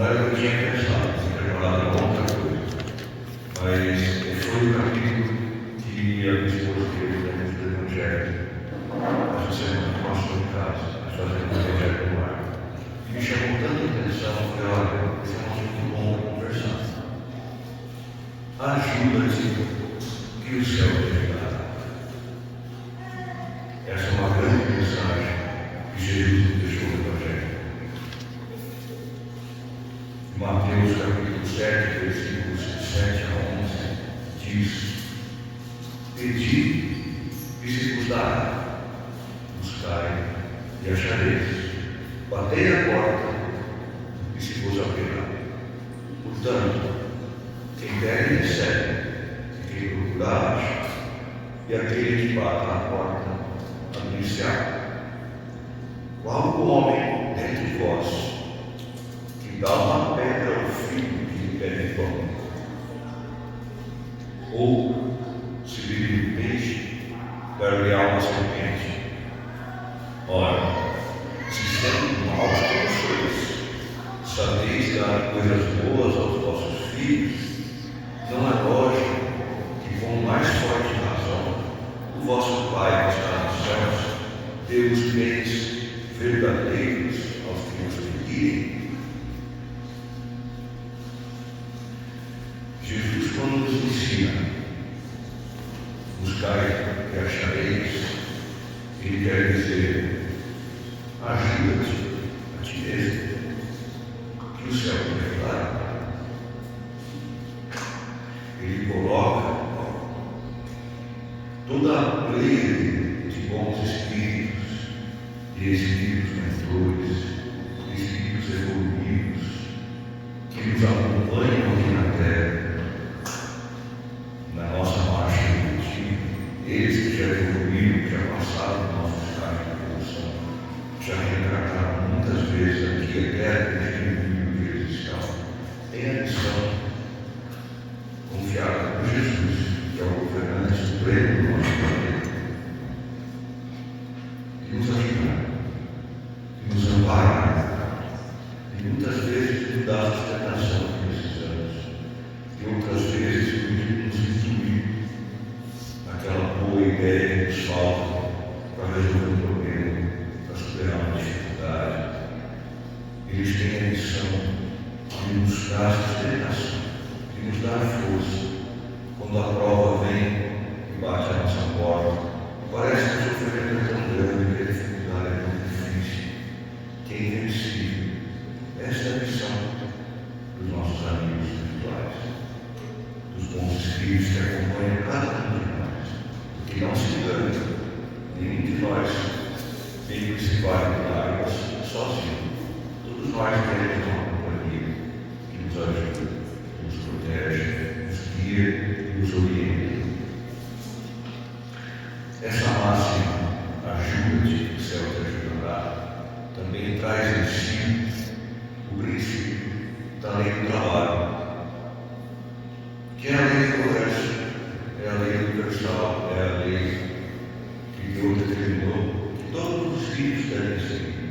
Não era o que eu tinha pensado, tinha preparado uma outra coisa. Mas foi o capítulo que a minha esposa fez dentro do Evangelho. Essa semana que passou em casa, nós fazemos o Evangelho no ar. E me chamou tanta atenção, eu falei, olha, esse é um assunto bom para conversar. Ajuda-te que o céu te dará. Essa é uma grande mensagem que Jesus nos deixou no Evangelho. Mateus capítulo 7, versículos 7 a 11, diz: Pedi e se vos dará, buscai e achareis, batei a porta e se vos abrirá. Portanto, quem pede recebe, e quem procura acha, e aquele que bate na porta abrir-se-á. Qual o homem dentre vós que dá uma pedra ao filho que lhe pede pão? Ou, se lhe pedir um peixe, dar-lhe-á uma serpente? Ora, se sendo maus como sois, sabeis dar coisas boas aos vossos filhos, não é lógico que com mais forte razão o vosso Pai que está nos céus dê os bens verdadeiros aos que os pedirem. Jesus, quando nos ensina, buscai e achareis, ele quer dizer, ajuda-te a ti mesmo, que o céu te dará. Ele coloca toda a pleia de bons espíritos, de espíritos mentores, de espíritos evoluídos, que nos acompanham aqui na Terra, na nossa marcha evolutiva. Eles que já evoluíram, que já passaram no nosso estágio de evolução, já reencarnaram muitas vezes aqui, eterno, que eles estão. Tem a missão confiada por Jesus, que é o governante supremo do nosso planeta, de nos ajudar, de nos amparar, e muitas vezes nos dar a sustentação que precisamos, e outras vezes nos instruir naquela boa ideia que nos falta para resolver um problema, para superar uma dificuldade. Eles têm a missão de nos dar a sustentação, de nos dar força quando a prova vem e bate a nossa porta. Parece que o sofrimento é tão grande, que a dificuldade é tão difícil, que é invencível. Esta é a missão dos nossos amigos espirituais, dos bons espíritos que acompanham cada um de nós, porque não se engane, nenhum de nós veio que se vai mudar sozinho. Todos nós temos uma companhia que nos ajuda, que nos protege, nos guia e nos orienta. Essa máxima, ajuda-te, que o céu te ajudará, também traz em si o princípio da lei do trabalho, que é a lei do progresso, é a lei universal, é a lei que Deus determinou que todos os espíritos devem seguir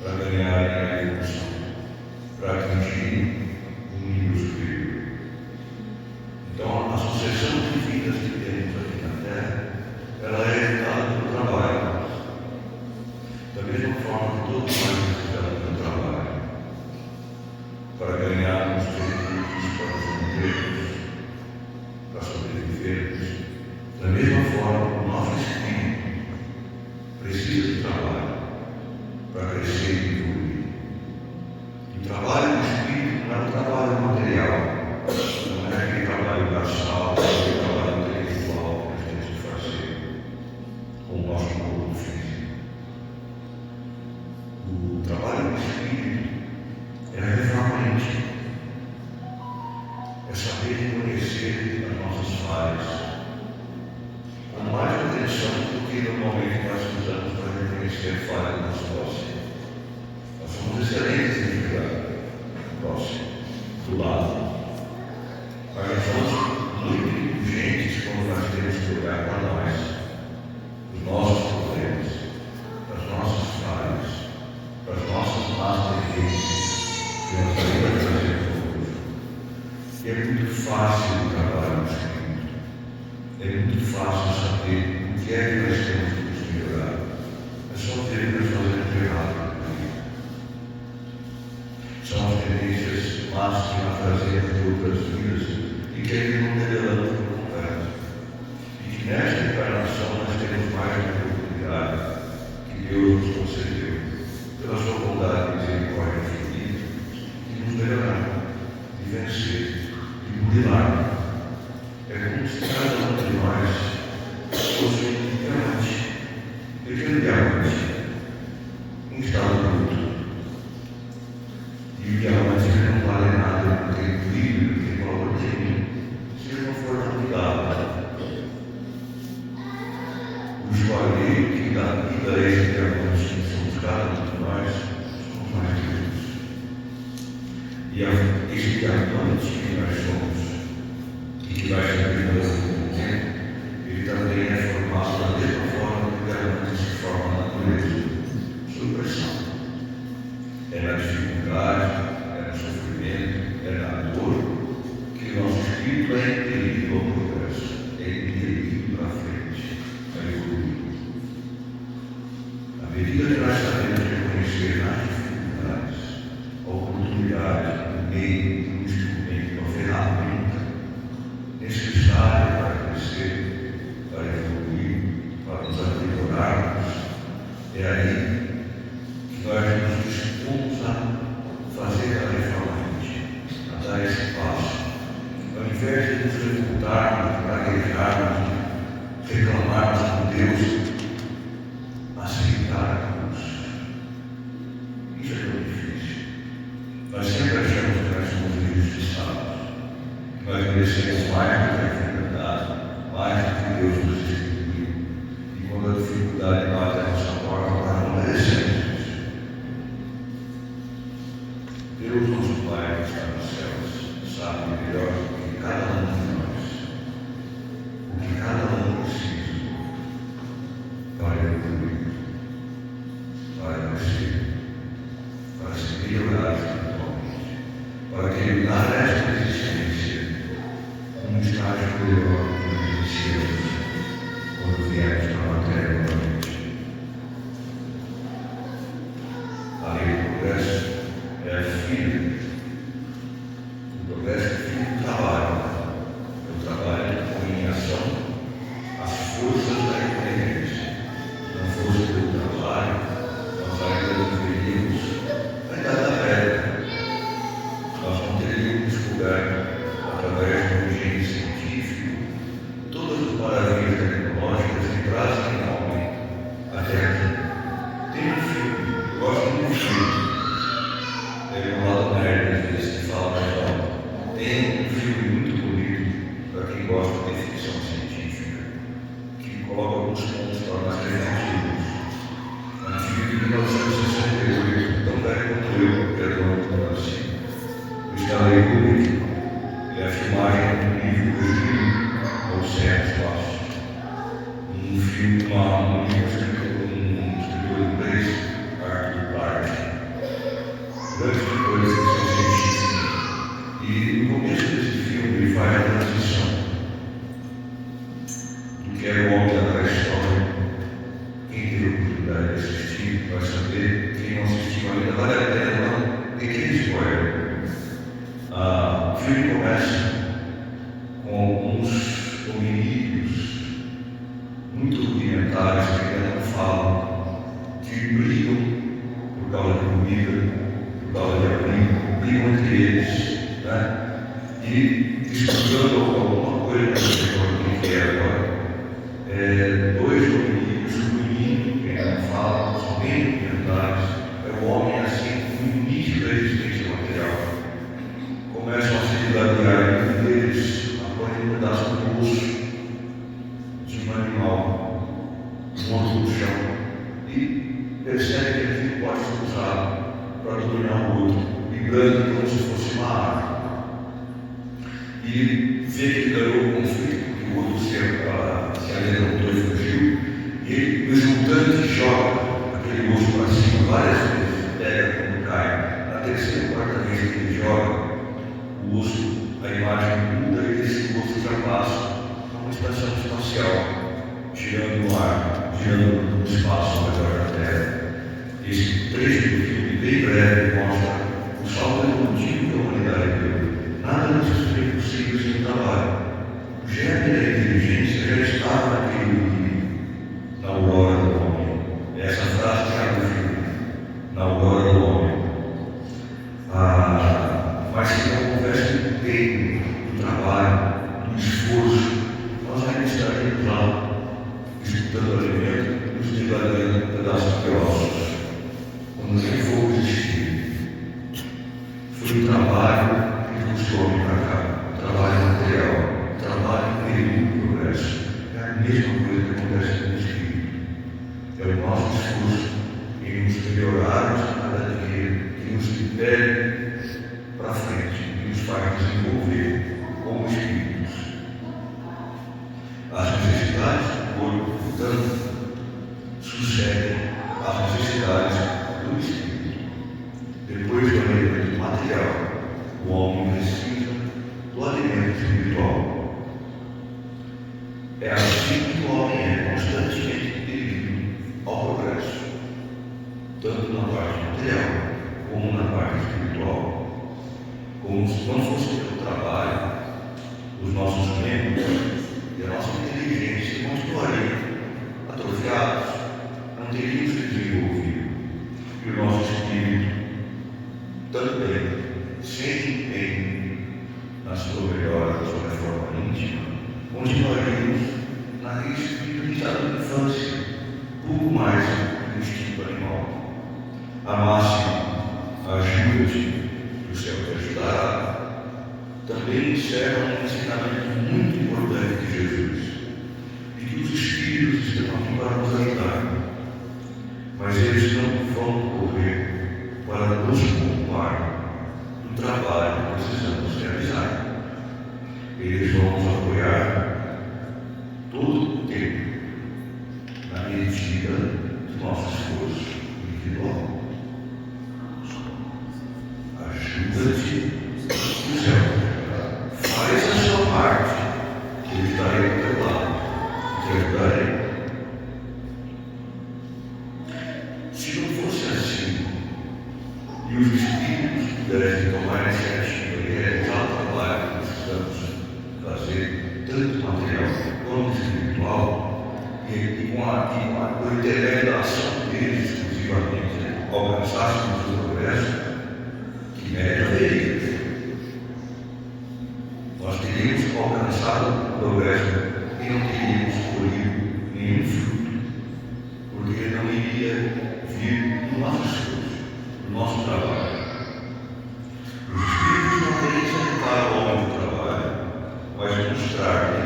para ganharem a evolução, para atingir um nível superior. Então, a sucessão de vidas que temos aqui na Terra, ela é resultado do trabalho. Da mesma forma que todos nós precisamos do trabalho para ganharmos recursos, para nos mantermos, para sobrevivermos. Da mesma forma, o nosso espírito precisa de trabalho para crescer e evoluir. E o trabalho do espírito não é um trabalho material, não é aquele trabalho braçal, aquele trabalho intelectual que nós temos que fazer com o nosso corpo físico. O trabalho do espírito é reforma íntima, é saber reconhecer as nossas falhas, com mais atenção do que normalmente nós usamos para reconhecer a falha do nosso próximo. Nós somos excelentes em julgar o próximo, do lado. Mas nós somos muito indulgentes quando nós temos que olhar para nós, os nossos problemas, as nossas falhas, as nossas más tendências, que nós ainda fazemos hoje. E é muito fácil o trabalho no Espírito. É muito fácil saber o que é que nós temos que nos melhorar. É só ver o que nós fazemos errado. São as tendências más que nós trazemos de outras vidas e que ainda não revelamos por completo. E que nesta encarnação nós temos mais uma oportunidade que Deus nos concedeu, pela sua bondade e misericórdia infinita, de nos melhorar, de vencer, de mudar. É como se cada um de nós fosse um diamante, pequeno diamante, em estado bruto. E o diamante não vale nada, não tem brilho, não tem valor nenhum, se ele não for lapidado. O joalheiro que dá vida a esse diamante, que somos cada um de nós, somos nós mesmos. E esse diamante que nós somos, e que vai se aprimorando com o tempo, ele também é formado da mesma forma que o diamante se forma na natureza, sob pressão. É na dificuldade, é no sofrimento, é na dor, que o nosso espírito é impelido ao progresso, é impelido para frente, a evoluir. À medida que nós sabemos reconhecer nas dificuldades a oportunidade, um meio, um instrumento, uma ferramenta necessária para crescer, para evoluir, para nos aprimorarmos, é aí que nós nos dispomos a fazer a reforma íntima, a dar esse passo. Ao invés de nos revoltarmos, praguejarmos, reclamarmos com Deus, aceitarmos. Isso é tão difícil. Nós sempre achamos que nós somos injustiçados, que nós merecemos mais do que a enfermidade, mais do que Deus nos distribuiu. E quando a dificuldade bate a nossa porta, nós não merecemos. Deus, nosso Pai que está nos céus, sabe melhor do que cada um de nós, o que cada um precisa para evoluir, para crescer, para se melhorar espiritualmente, para terminar esta existência num estágio melhor do que iniciamos quando viemos para a matéria novamente. A lei do progresso é a filha. O progresso é filho do trabalho. É o trabalho que põe em ação as forças da independência. Na força do trabalho, nós ainda deveríamos a idade da pedra. Nós não teríamos descoberto, através do engenho científico, todas as maravilhas tecnológicas que trazem ao homem até aqui. Tem um filme, eu gosto muito do filme. Tem um lado nerd desse que fala mais alto. Tem um filme muito bonito para quem gosta de ficção científica, que coloca alguns pontos para nós refletirmos. É um filme de 1968, tão velho quanto eu, perdão por assim. O Stanley Kubrick é a filmagem do livro do Odisseia no Espaço. Um filme, um livro escrito por um escritor inglês, Arthur Clarke. Grande escritor de ficção científica. E no começo desse filme ele faz a transição do que era o homem da pré-história. Quem teve a oportunidade de assistir vai saber, quem não assistiu ainda vale a pena dar um pequeno spoiler. O filme começa com alguns hominídeos muito rudimentares que ainda não falam, que brigam por causa de comida, por causa de abrigo, brigam entre eles, né? E disputando alguma coisa, não sei o que é agora, dois hominídeos ruindo, que ainda não falam, são bem rudimentares, é o homem assim, no início da existência material. Começam a se dilapiar e um deles apanha um pedaço do osso de um animal morto no chão e percebe que aquilo pode ser usado para dominar o outro, vibrando como se fosse uma árvore. E vê que ganhou o conflito, porque o outro se amedrontou e fugiu, e ele, exultante, joga aquele osso para cima várias vezes, pega quando cai. Na terceira ou quarta vez que ele joga, o osso, a imagem muda e esse osso já passa a uma estação espacial, girando no ar, girando no espaço ao redor da Terra. Esse trecho do filme, bem breve, mostra o salto evolutivo que a humanidade deu. Nada disso seria possível sem o trabalho. O germe da inteligência já estava naquele livro, na aurora do homem. Essa frase que abre o filme, na aurora do homem. Mas se não houvesse o empenho do trabalho, do esforço, nós ainda estaríamos lá, disputando alimento e nos devagando pedaços de ossos. Quando nem fogo existir, foi o trabalho que trouxe o homem para cá, o trabalho material, o trabalho que veio do progresso. É a mesma coisa que acontece com o espírito. É o nosso esforço em nos melhorarmos a cada dia, que nos impele para frente e nos faz desenvolver como espíritos. As necessidades do corpo, portanto, sucedem às necessidades do espírito. Depois do alimento material, o homem precisa do alimento espiritual. É assim que o homem é constantemente dirigido ao progresso, tanto na parte material como na parte espiritual. Como se não fosse pelo trabalho, os nossos membros e a nossa inteligência continuariam atrofiados, não teriam se desenvolvido. E o nosso espírito também, sem empenho na sua melhora, na sua reforma íntima, continuaríamos naquele espírito de estado de infância, pouco mais do instinto animal. A máxima ajuda-te, o céu te ajudará, também encerra um ensinamento muito importante de Jesus, de que os espíritos estão aqui para nos ajudar, mas eles não vão correr para nos ocupar do trabalho que precisamos realizar. Eles vão nos apoiar todo o tempo, na medida do nosso esforço individual. Ajuda-te o céu, faz a sua parte, que eu estarei do teu lado, te ajudarei. Se não fosse assim, e os espíritos pudessem tomar a iniciativa e realizar o trabalho que precisamos fazer, tanto material quanto espiritual, e com o intelecto da ação deles exclusivamente alcançássemos o progresso, que mérito haveria. Nós teríamos alcançado o progresso e não teríamos colhido nenhum fruto, porque não iria vir do nosso esforço, do nosso trabalho. Os espíritos não têm que separar o homem do trabalho, mas mostrar-lhe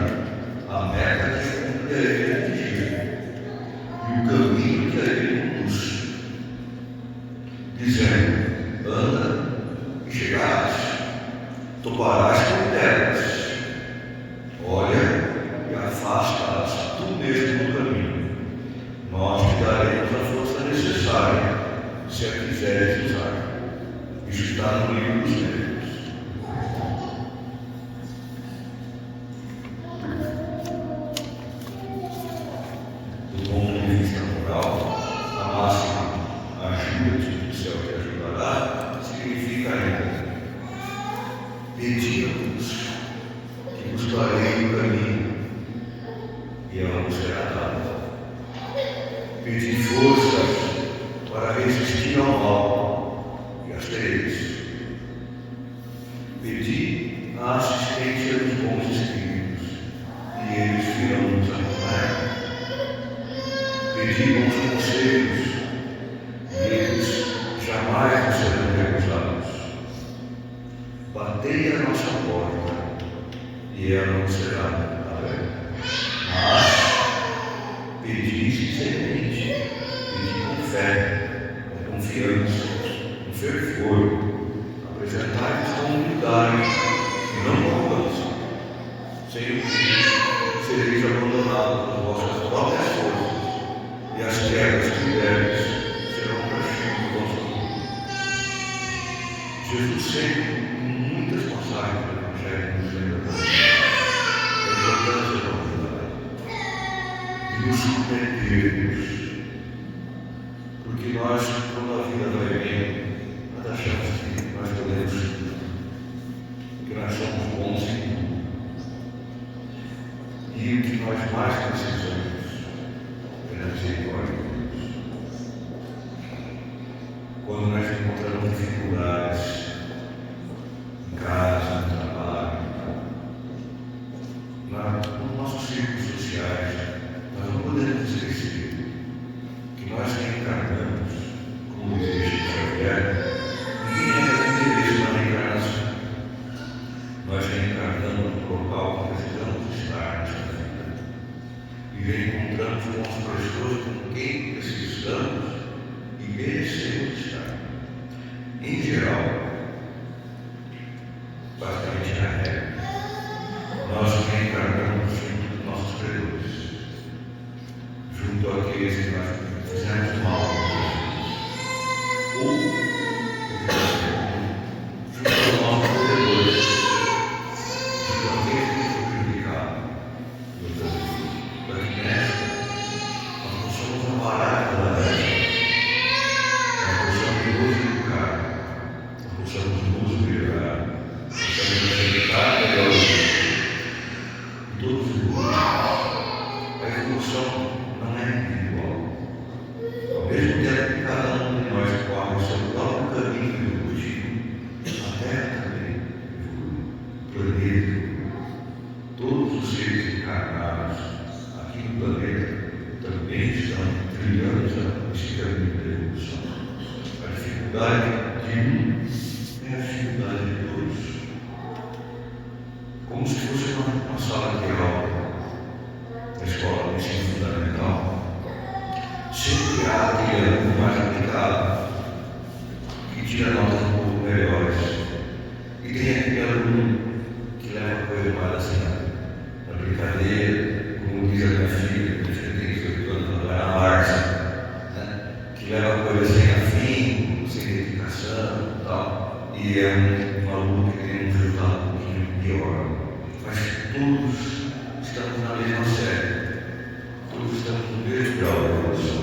a meta que deve atingir e o caminho que ele conduz, dizendo: anda e chegarás, toparás com pedras, olha e afasta-as tu mesmo do caminho. Nós te daremos a força necessária, se a quiseres usar. Isso está no livro dos Médiuns. Do ponto de vista moral, a máxima ajuda-te, o céu te ajudará, significa ainda: pedi-nos que buscarei o caminho e ela nos será dada. Pedi forças para resistir ao mal e às tereis. Pedi a assistência dos bons espíritos e eles virão nos acompanhar. Pedi bons conselhos e eles jamais nos serão recusados. Batei a nossa porta e ela não será aberta. Mas pedi sinceramente, pedi com fé, com confiança, com fervor, apresentai-vos com humildade e não com arrogância, sem o que sereis abandonados nas vossas próprias forças, e as terras que deres serão para o vosso mundo. Jesus sempre, em muitas passagens do Evangelho, nos lembra da importância da humildade, de nos submetermos, porque nós, quando a vida vai bem, nós achamos que nós podemos tudo, que nós somos bons em tudo. E o que nós mais precisamos é da misericórdia de Deus. Quando nós encontramos dificuldades em casa, no trabalho, nos nossos círculos sociais, nós não podemos esquecer que nós reencarnamos, como diz Chico Xavier, ninguém tem interesse na reencarnação. Nós reencarnamos no local que precisamos estar nesta vida e reencontramos com as pessoas com quem precisamos e merecemos estar. Em geral, basicamente na regra, nós reencarnamos junto dos nossos credores, junto àqueles que nós fizemos mal, ou junto aos nossos credores, junto àqueles que nos prejudicaram muitas vezes, para que nesta nós possamos amparar toda essa, nós possamos nos educar, nós possamos nos melhorar, possamos aceitar melhor em todos os lugares. A evolução não é individual. Ao mesmo tempo que cada um de nós corre o seu próprio caminho evolutivo, a Terra também evolui, o planeta evolui. Todos os seres encarnados aqui no planeta também estão trilhando esse caminho da evolução. A dificuldade de um é a dificuldade de todos. Como se fosse uma sala de aula da escola de ensino fundamental. Sempre há aquele aluno mais aplicado, que tira notas um pouco melhores, e tem aquele aluno que leva a coisa mais assim, na brincadeira, como diz a minha filha, que tem 18 anos, ela era a Márcia, que leva a coisa sem afim, sem dedicação e tal, e é um aluno que tem um resultado um pouquinho pior. Mas todos estamos na mesma série, todos estamos no mesmo grau de evolução.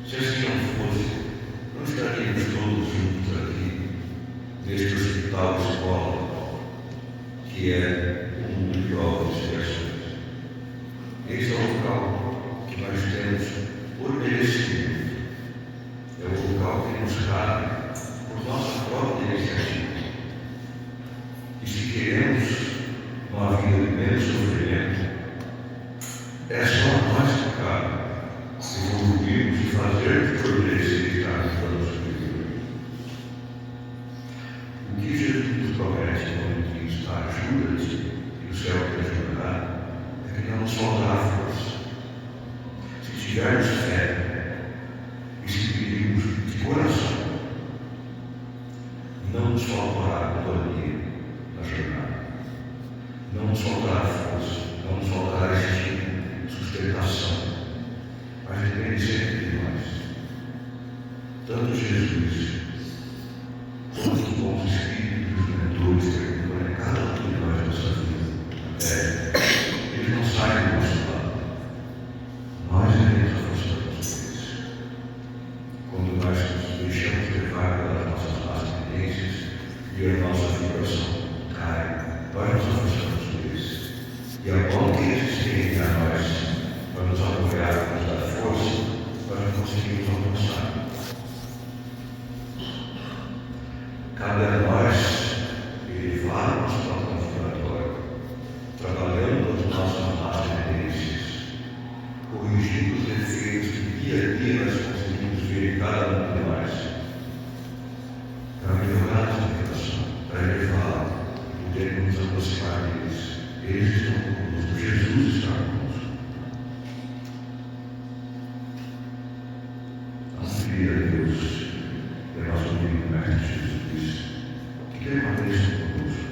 Se assim não fosse, não estaríamos todos juntos aqui, neste hospital escola, que é o mundo de provas e expiações. Esse é o local que nós temos por merecimento, é o local que nos cabe por nossa própria iniciativa. E se queremos uma vida de menos sofrimento, é só nós que cabe evoluirmos e fazer por merecer estar nos planos superiores. O que Jesus nos promete quando diz: ajuda-te e o céu te ajudará, é que não nos faltará força. Se tivermos fé e se pedirmos de coração, não nos faltará companhia na jornada. Não nos faltará força, não nos faltará estímulo, sustentação, mas depende sempre de nós. Tanto Jesus, quanto os bons espíritos, os mentores que acompanham cada um de nós nessa vida, eles não saem do nosso lado. Nós devemos afastamos deles. Quando nós nos deixamos levar pelas nossas más tendências e a nossa vibração cai, nós nos afastamos deles. E é bom que eles cheguem a nós para nos apoiar, para nos dar força, para conseguirmos alcançar. Cabe a nós elevar o nosso plano vibratório, trabalhando as nossas más tendências, corrigindo os defeitos que dia a dia nós conseguimos ver em cada um de nós, para melhorar a nossa relação, para elevar e podermos nos aproximar deles. Eles estão conosco, Jesus está conosco. Vamos pedir a Deus, é nosso amigo Mestre Jesus, que permaneça conosco,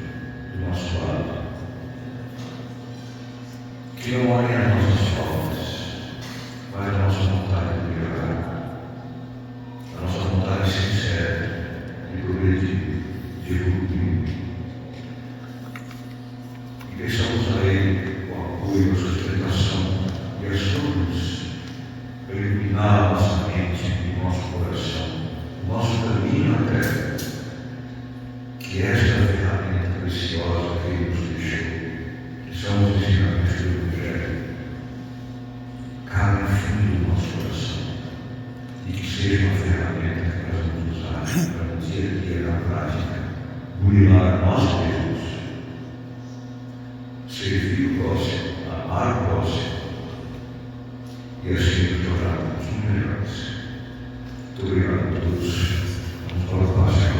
do nosso lado, que não olhem as nossas faltas, mas a nossa vontade de melhorar, a nossa vontade sincera de progredir. de evoluir. E peçamos a Ele o apoio, a sustentação e as luzes para iluminar a nossa mente e o nosso coração, o nosso caminho até que esta ferramenta preciosa que Ele nos deixou, que são os ensinamentos do Evangelho, cabe fundo no nosso coração e que seja uma ferramenta que nós vamos usar para no dia a dia, na prática, burilar nós mesmos, servir o próximo, amar o próximo e assim nos tornar um pouquinho melhores. Muito obrigado a todos. Vamos para o próximo.